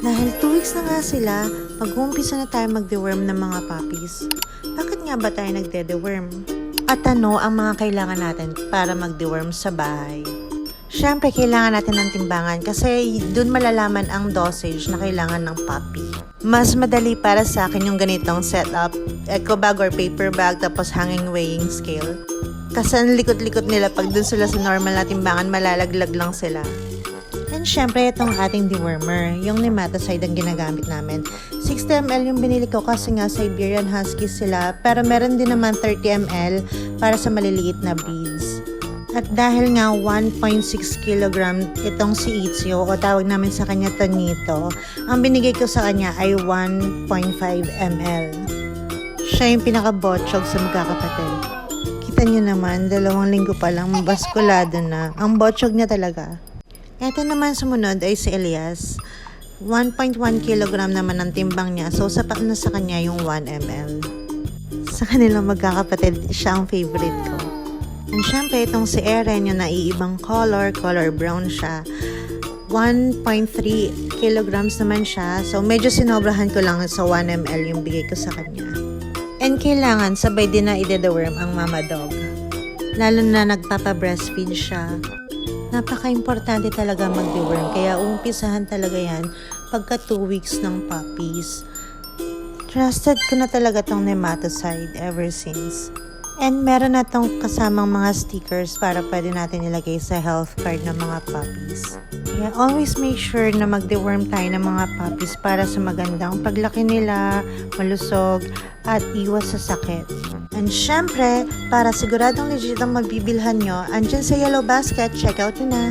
Dahil 2 weeks na nga sila, mag-uumpisa na tayo mag-deworm ng mga puppies. Bakit nga ba tayo nagde-deworm? At ano ang mga kailangan natin para mag-deworm sa bahay? Siyempre, kailangan natin ng timbangan kasi dun malalaman ang dosage na kailangan ng puppy. Mas madali para sa akin yung ganitong setup, eco bag or paper bag tapos hanging weighing scale. Kasi ang likot-likot nila pag dun sila sa normal na timbangan, malalaglag lang sila. And syempre, itong ating dewormer, yung nematicide ang ginagamit namin. 60 ml yung binili ko kasi nga Siberian Husky sila, pero meron din naman 30 ml para sa maliliit na breeds. At dahil nga 1.6 kg itong si Itzio, o tawag namin sa kanya Tonito, ang binigay ko sa kanya ay 1.5 ml. Siya yung pinaka-botchog sa magkakapatid. Kita nyo naman, 2 linggo pa lang, baskulado na. Ang botchog niya talaga. Ito naman sumunod ay si Elias. 1.1 kg naman ang timbang niya, so sapat na sa kanya yung 1 ml. Sa kanilang magkakapatid, siya ang favorite ko. And syempre, itong si Eren, yung naiibang color brown siya. 1.3 kilograms naman siya, so medyo sinobrahan ko lang sa 1 ml yung bigay ko sa kanya. And kailangan sabay din na ide-deworm ang mama dog. Lalo na nagpapa-breastfeed siya. Napaka-importante talaga mag-deworm, kaya umpisahan talaga yan pagka 2 weeks ng puppies. Trusted ko na talaga tong nematicide ever since. And meron na tong kasamang mga stickers para pwede natin ilagay sa health card ng mga puppies. Kaya always make sure na mag-deworm tayo ng mga puppies para sa magandang paglaki nila, malusog, at iwas sa sakit. And syempre, para siguradong legit ang magbibilhan nyo, andyan sa Yellow Basket, check out nyo na!